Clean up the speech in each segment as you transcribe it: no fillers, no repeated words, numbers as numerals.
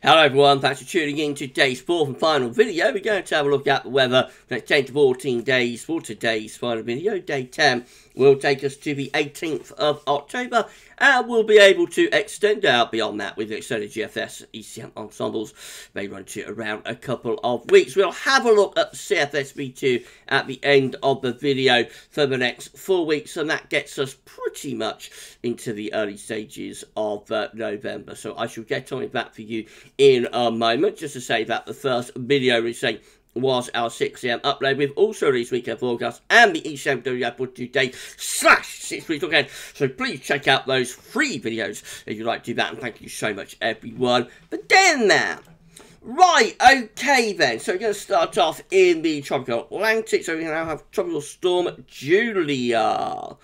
Hello everyone, thanks for tuning in to today's fourth and final video. We're going to have a look at the weather for the next 10 to 14 days for today's final video. Day 10 will take us to the 18th of October, and we'll be able to extend out beyond that with the extended GFS and ECM ensembles. They run to around a couple of weeks. We'll have a look at CFS V2 at the end of the video for the next 4 weeks, and that gets us pretty much into the early stages of November. So I shall get on with that for you in a moment. Just to say that the first video we say was our 6 AM upload. We've also released weekend forecast and the ECM video for today /6 weeks weekend. So please check out those free videos if you'd like to do that. And thank you so much, everyone. But then now, right, okay then. So we're going to start off in the tropical Atlantic. So we now have Tropical Storm Julia.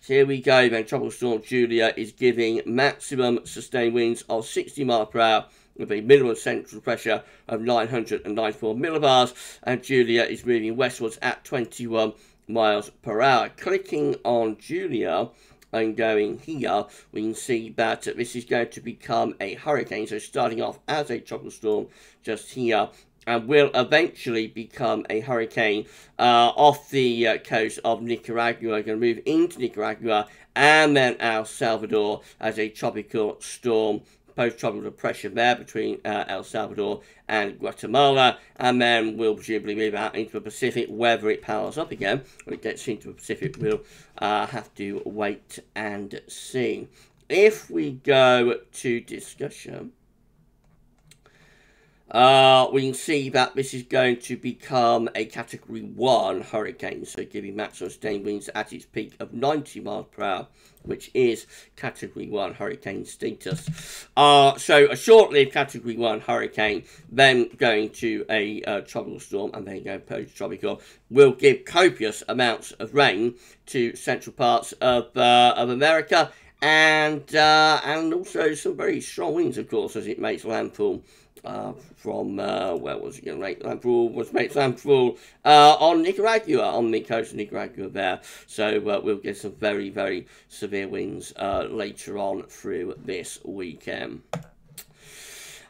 So here we go then. Tropical Storm Julia is giving maximum sustained winds of 60 miles per hour with a minimum central pressure of 994 millibars, and Julia is moving westwards at 21 miles per hour. Clicking on Julia and going here, we can see that this is going to become a hurricane. So starting off as a tropical storm just here, and will eventually become a hurricane off the coast of Nicaragua. Going to move into Nicaragua and then El Salvador as a tropical storm. Post-tropical depression there between El Salvador and Guatemala, and then we'll presumably move out into the Pacific. Whether it powers up again when it gets into the Pacific, we'll have to wait and see. If we go to discussion, we can see that this is going to become a Category 1 hurricane, so giving maximum sustained winds at its peak of 90 miles per hour, which is Category 1 hurricane status. So a short-lived Category 1 hurricane, then going to a tropical storm, and then going post-tropical, will give copious amounts of rain to central parts of America, and also some very strong winds, of course, as it makes landfall from where was it going to make landfall? Makes landfall on Nicaragua, on the coast of Nicaragua there. So we'll get some very, very severe winds later on through this weekend.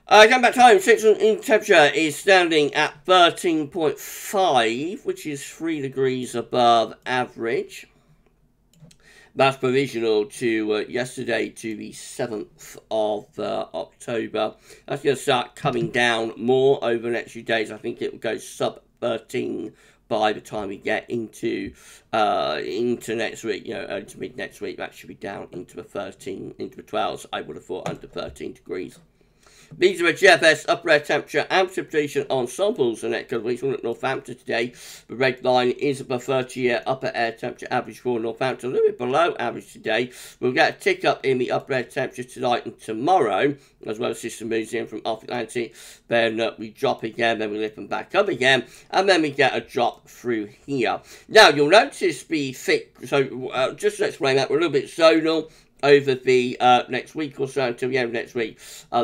Going back home, Central temperature is standing at 13.5, which is 3 degrees above average. That's provisional to yesterday, to the 7th of October. That's going to start coming down more over the next few days. I think it will go sub 13 by the time we get into next week. You know, early to mid next week, that should be down into the 13, into the 12s. I would have thought under 13 degrees. These are the GFS upper air temperature and precipitation ensembles the next couple of weeks. We're at Northampton today. The red line is the 30-year upper air temperature average for Northampton, a little bit below average today. We'll get a tick up in the upper air temperature tonight and tomorrow, as well as system moves in from off Atlantic. Then we drop again, then we lift them back up again, and then we get a drop through here. Now, you'll notice the thick, so just to explain that, we're a little bit zonal over the next week or so until the end of next week.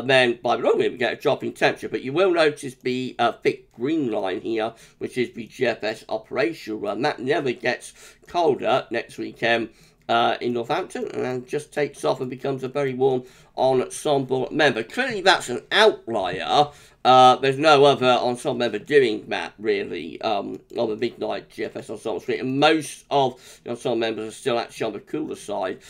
Then by the long way we get a drop in temperature, but you will notice the thick green line here, which is the GFS operational run. That never gets colder next weekend in Northampton, and then just takes off and becomes a very warm ensemble member. Clearly that's an outlier. There's no other ensemble member doing that, really, on the midnight GFS ensemble suite. And most of the ensemble members are still actually on the cooler side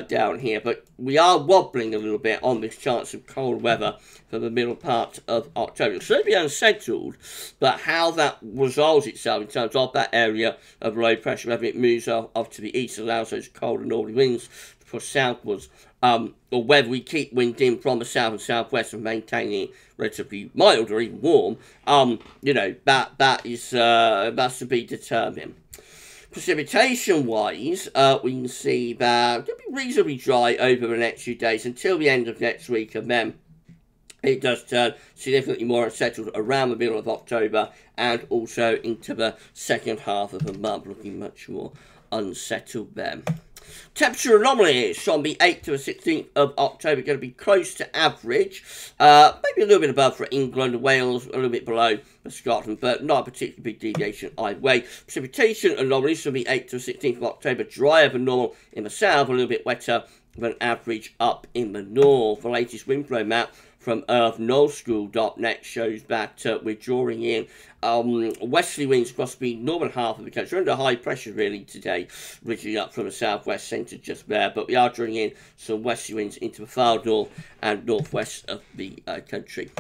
down here. But we are wobbling a little bit on this chance of cold weather for the middle part of October. It'll certainly be unsettled, but how that resolves itself in terms of that area of low pressure, whether it moves off to the east, allows those cold and northerly winds to push southwards, or whether we keep wind in from the south and southwest and maintaining it relatively mild or even warm, you know, that's to be determined. Precipitation-wise, we can see that it'll be reasonably dry over the next few days until the end of next week, and then it does turn significantly more unsettled around the middle of October and also into the second half of the month, looking much more unsettled then. Temperature anomalies from the 8th to the 16th of October going to be close to average, maybe a little bit above for England and Wales, a little bit below for Scotland, but not a particularly big deviation either way. Precipitation anomalies from the 8th to the 16th of October, drier than normal in the south, a little bit wetter than average up in the north. The latest wind flow map from earthnullschool.net shows that we're drawing in westerly winds across the northern half of the country. We're under high pressure really today, originally up from the southwest centre just there, but we are drawing in some westerly winds into the far north and northwest of the country.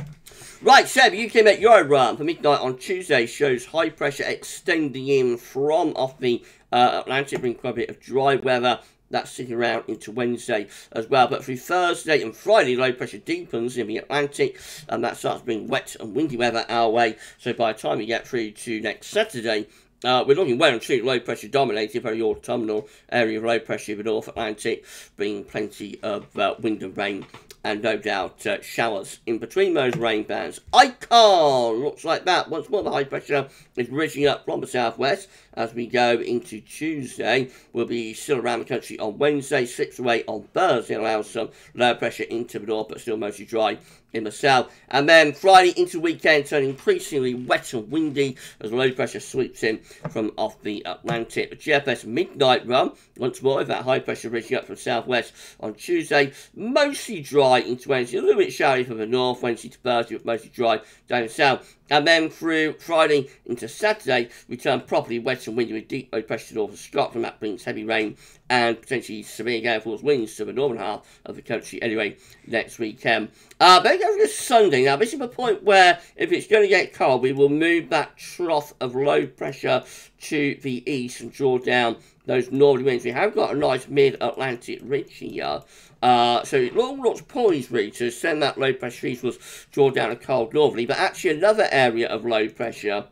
Right, so the UK Met Euro run for midnight on Tuesday shows high pressure extending in from off the Atlantic, bringing quite a bit of dry weather. That's sticking around into Wednesday as well. But through Thursday and Friday, low pressure deepens in the Atlantic, and that starts bringing wet and windy weather our way. So by the time we get through to next Saturday, we're looking well and truly low pressure dominated, very autumnal area of low pressure in the North Atlantic, bringing plenty of wind and rain, and no doubt showers in between those rain bands. Icon looks like that. Once more, the high pressure is ridging up from the southwest as we go into Tuesday. We'll be still around the country on Wednesday, slips away on Thursday, allows some low pressure into the north, but still mostly dry in the south. And then Friday into the weekend, turning increasingly wet and windy as low pressure sweeps in from off the Atlantic. The GFS midnight run, once more, with that high pressure reaching up from southwest on Tuesday, mostly dry into Wednesday, a little bit showery from the north, Wednesday to Thursday, but mostly dry down the south. And then through Friday into Saturday, we turn properly wet and windy with deep low pressure north of Scotland. That brings heavy rain and potentially severe gale force winds to the northern half of the country anyway next weekend. Then go for Sunday. Now, this is the point where if it's going to get cold, we will move that trough of low pressure to the east and draw down those northerly winds. We have got a nice mid-Atlantic ridge here. So it all looks poised really to send that low pressure eastwards, draw down a cold northerly. But actually another area of low pressure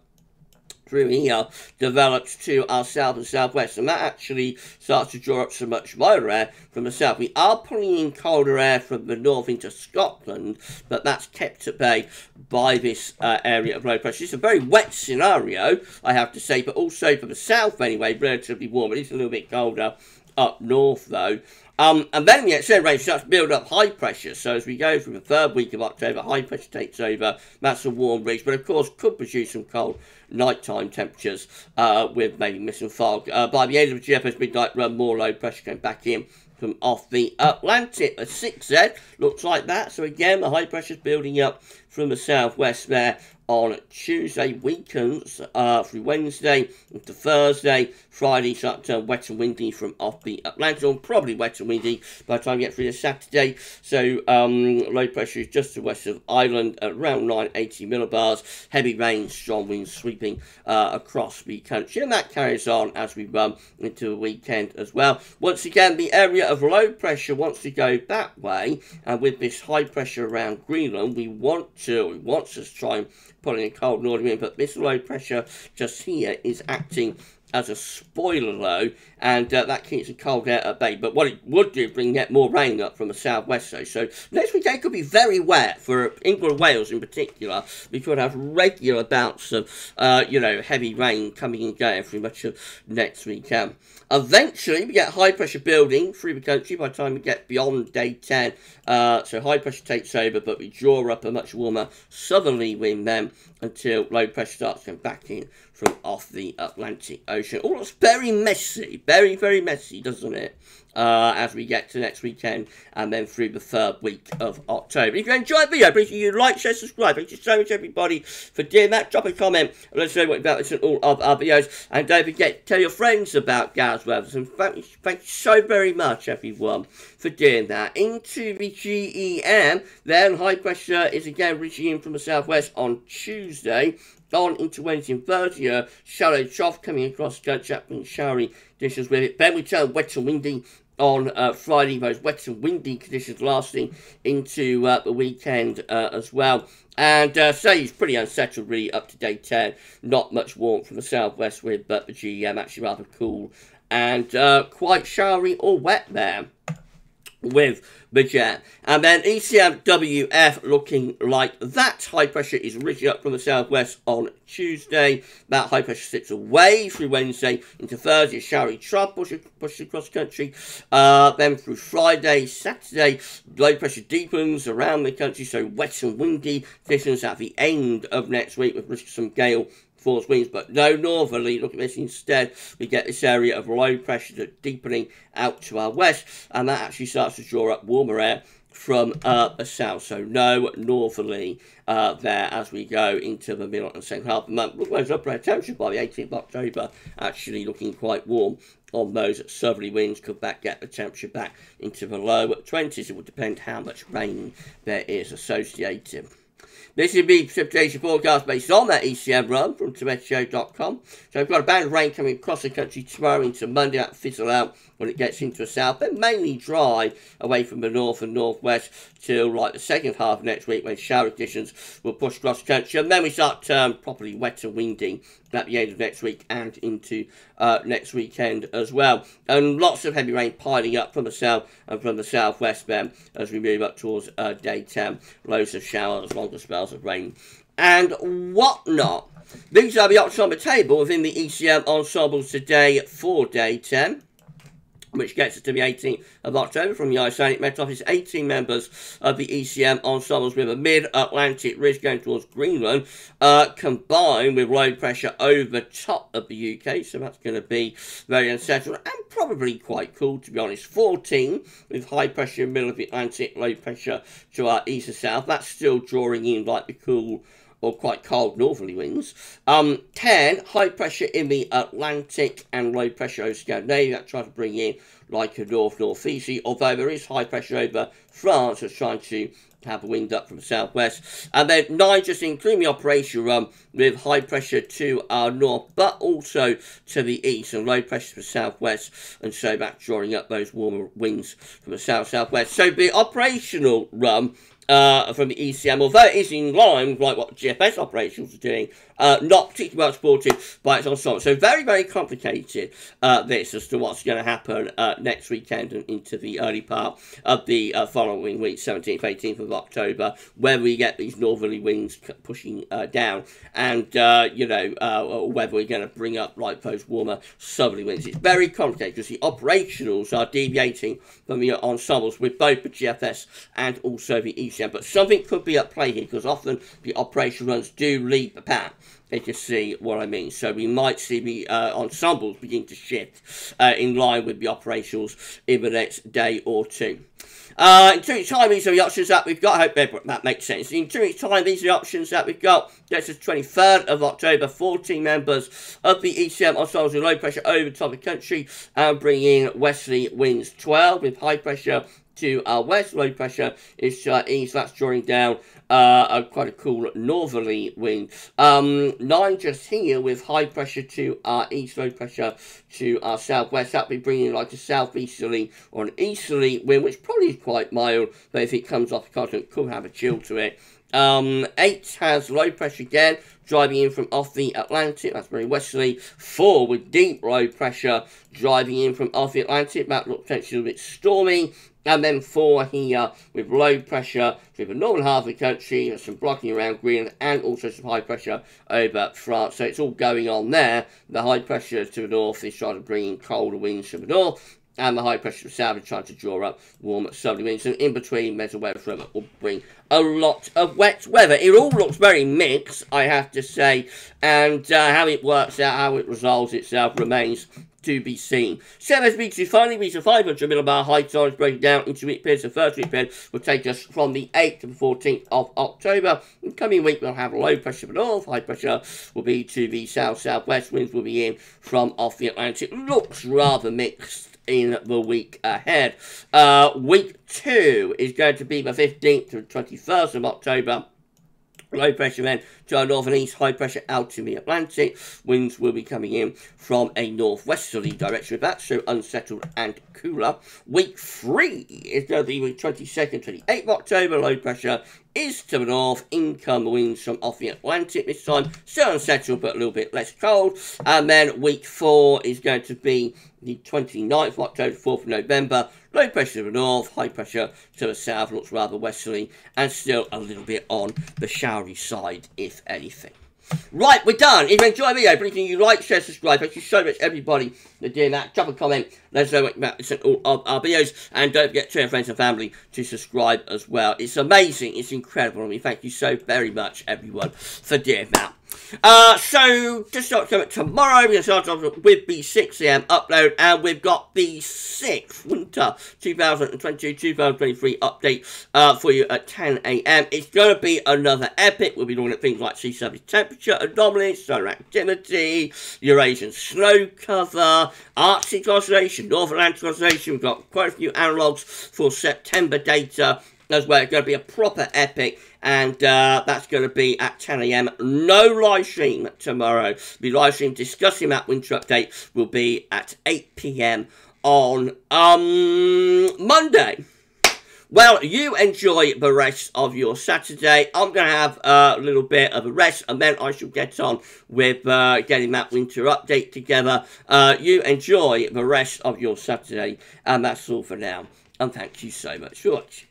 through here develops to our south and southwest, and that actually starts to draw up some much milder air from the south. We are pulling in colder air from the north into Scotland, but that's kept at bay by this area of low pressure. It's a very wet scenario, I have to say, but also for the south anyway, relatively warm. It is a little bit colder up north though. And then the extended range starts to build up high pressure. So as we go through the third week of October, high pressure takes over. That's a warm breeze, but of course could produce some cold nighttime temperatures with maybe mist and fog. By the end of the GFS midnight run, more low pressure going back in from off the Atlantic. A 6Z looks like that. So again, the high pressure is building up from the southwest there on Tuesday, weekends through Wednesday into Thursday. Friday start to turn wet and windy from off the Atlantic, and probably wet and windy by the time you get through to Saturday. So low pressure is just to the west of Ireland at around 980 millibars. Heavy rain, strong winds sweeping across the country, and that carries on as we run into the weekend as well. Once again, the area of low pressure wants to go that way, and with this high pressure around Greenland, we want to try and pull in a cold northern wind, but this low pressure just here is acting as a spoiler low, and that keeps the cold air at bay. But what it would do is bring yet more rain up from the southwest. So next weekend could be very wet for England and Wales in particular. We could have regular bouts of heavy rain coming and going through much of next weekend. Eventually, we get high pressure building through the country by the time we get beyond day 10. So high pressure takes over, but we draw up a much warmer southerly wind then until low pressure starts going back in from off the Atlantic Ocean. All looks very messy, very, very messy, doesn't it? As we get to next weekend and then through the third week of October. If you enjoyed the video, please you like, share, subscribe. Thank you so much, everybody, for doing that. Drop a comment and let us know what about this and all of our videos. And don't forget to tell your friends about GavsWeatherVids. And thank you so very much, everyone, for doing that. Into the GEM, then high pressure is again reaching in from the southwest on Tuesday. On into Wednesday and Thursday, shallow trough coming across the country and showery conditions with it. Then we turn wet and windy on Friday, those wet and windy conditions lasting into the weekend as well. And say it's pretty unsettled really up to day 10. Not much warmth from the southwest with, but the GEM actually rather cool and quite showery or wet there with the jet. And then ECM WF looking like that. High pressure is reaching up from the southwest on Tuesday. That high pressure slips away through Wednesday into Thursday. Showery trough pushing across country. Then through Friday, Saturday, low pressure deepens around the country. So wet and windy conditions at the end of next week with risk of some gale force winds, but no northerly. Look at this instead. We get this area of low pressure deepening out to our west, and that actually starts to draw up warmer air from the south. So no northerly there as we go into the middle and second half of the month. Look at those upper air temperatures by the 18th of October, actually looking quite warm on those southerly winds. Could that get the temperature back into the low 20s? It would depend how much rain there is associated. This is the precipitation forecast based on that ECM run from Tometeo.com. So we've got a band of rain coming across the country tomorrow into Monday. That fizzle out when it gets into the south, but mainly dry away from the north and northwest till like the second half of next week, when shower conditions will push across the country, and then we start to turn properly wet and windy at the end of next week and into next weekend as well. And lots of heavy rain piling up from the south and from the southwest then as we move up towards day 10. Loads of showers, longer spells of rain and whatnot. These are the options on the table within the ECM ensembles today for day 10, which gets us to the 18th of October. From the Icelandic Met Office, 18 members of the ECM ensembles with a mid-Atlantic ridge going towards Greenland, combined with low pressure over the top of the UK. So that's going to be very unsettled and probably quite cool, to be honest. 14 with high pressure in the middle of the Atlantic, low pressure to our east and south. That's still drawing in like the cool or quite cold northerly winds. 10, high pressure in the Atlantic and low pressure over Scandinavia. That tries to bring in like a north-northeasterly, although there is high pressure over France that's trying to have a wind up from the southwest. And then 9, just including the operational run with high pressure to our north, but also to the east, and low pressure to the southwest, and so that's drawing up those warmer winds from the south-southwest. So the operational run from the ECM, although it is in line with like what GFS operations are doing, not particularly well supported by its ensemble. So very, very complicated this as to what's going to happen next weekend and into the early part of the following week, 17th, 18th of October, where we get these northerly winds pushing down, and you know, whether we're going to bring up like those warmer southerly winds. It's very complicated because the operationals are deviating from the ensembles with both the GFS and also the ECM. But something could be at play here, because often the operational runs do lead the pack, if you see what I mean. So we might see the ensembles begin to shift in line with the operationals in the next day or two. In 2 weeks' time, these are the options that we've got. I hope that makes sense. In 2 weeks' time, these are the options that we've got. That's the 23rd of October. 14 members of the ECM ensembles with low pressure over the top of the country and bringing westerly winds. 12 with high pressure to our west, low pressure is to our east. That's drawing down quite a cool northerly wind. 9 just here with high pressure to our east, low pressure to our southwest. That'll be bringing like a southeasterly or an easterly wind, which probably is quite mild, but if it comes off the continent, could have a chill to it. 8 has low pressure again, driving in from off the Atlantic. That's very westerly. 4 with deep low pressure driving in from off the Atlantic. That looks potentially a bit stormy. And then 4 here with low pressure through the northern half of the country. There's some blocking around Greenland and also some high pressure over France. So it's all going on there. The high pressure to the north is trying to bring in colder winds from the north, and the high pressure to the south is trying to draw up warm southerly winds. So in between, there's a weather front that will bring a lot of wet weather. It all looks very mixed, I have to say, and how it works out, how it resolves itself remains to be seen. So as we finally reach a 500 millibar high tides breaking down into week periods. The first week period will take us from the 8th to the 14th of October. In the coming week, we'll have low pressure for the north, high pressure will be to the south-southwest, winds will be in from off the Atlantic. Looks rather mixed in the week ahead. Week 2 is going to be the 15th to the 21st of October. Low pressure then to our north and east, high pressure out in the Atlantic. Winds will be coming in from a northwesterly direction with that, so unsettled and cooler. Week 3 is going to be week 22nd, 28th of October. Low pressure is to the north, in come the winds from off the Atlantic this time. Still unsettled, but a little bit less cold. And then week 4 is going to be the 29th of October, 4th of November. Low pressure to the north, high pressure to the south, looks rather westerly, and still a little bit on the showery side, if anything. Right, we're done. If you enjoyed the video, please you like, share, subscribe. Thank you so much, everybody, for doing that. Drop a comment. Let us know what about all of our videos. And don't forget to your friends and family to subscribe as well. It's amazing. It's incredible. And we thank you so very much, everyone, for doing that. So, just start coming tomorrow, we're going to start off with the 6 AM upload, and we've got the 6th Winter 2022-2023 update for you at 10 AM. It's going to be another epic. We'll be looking at things like sea surface temperature anomalies, solar activity, Eurasian snow cover, Arctic oscillation, Northern Atlantic oscillation. We've got quite a few analogues for September data as well. It's going to be a proper epic, and that's going to be at 10 AM. No live stream tomorrow. The live stream discussing that winter update will be at 8 PM on Monday. Well, you enjoy the rest of your Saturday. I'm going to have a little bit of a rest, and then I shall get on with getting that winter update together. You enjoy the rest of your Saturday, and that's all for now. And thank you so much for watching.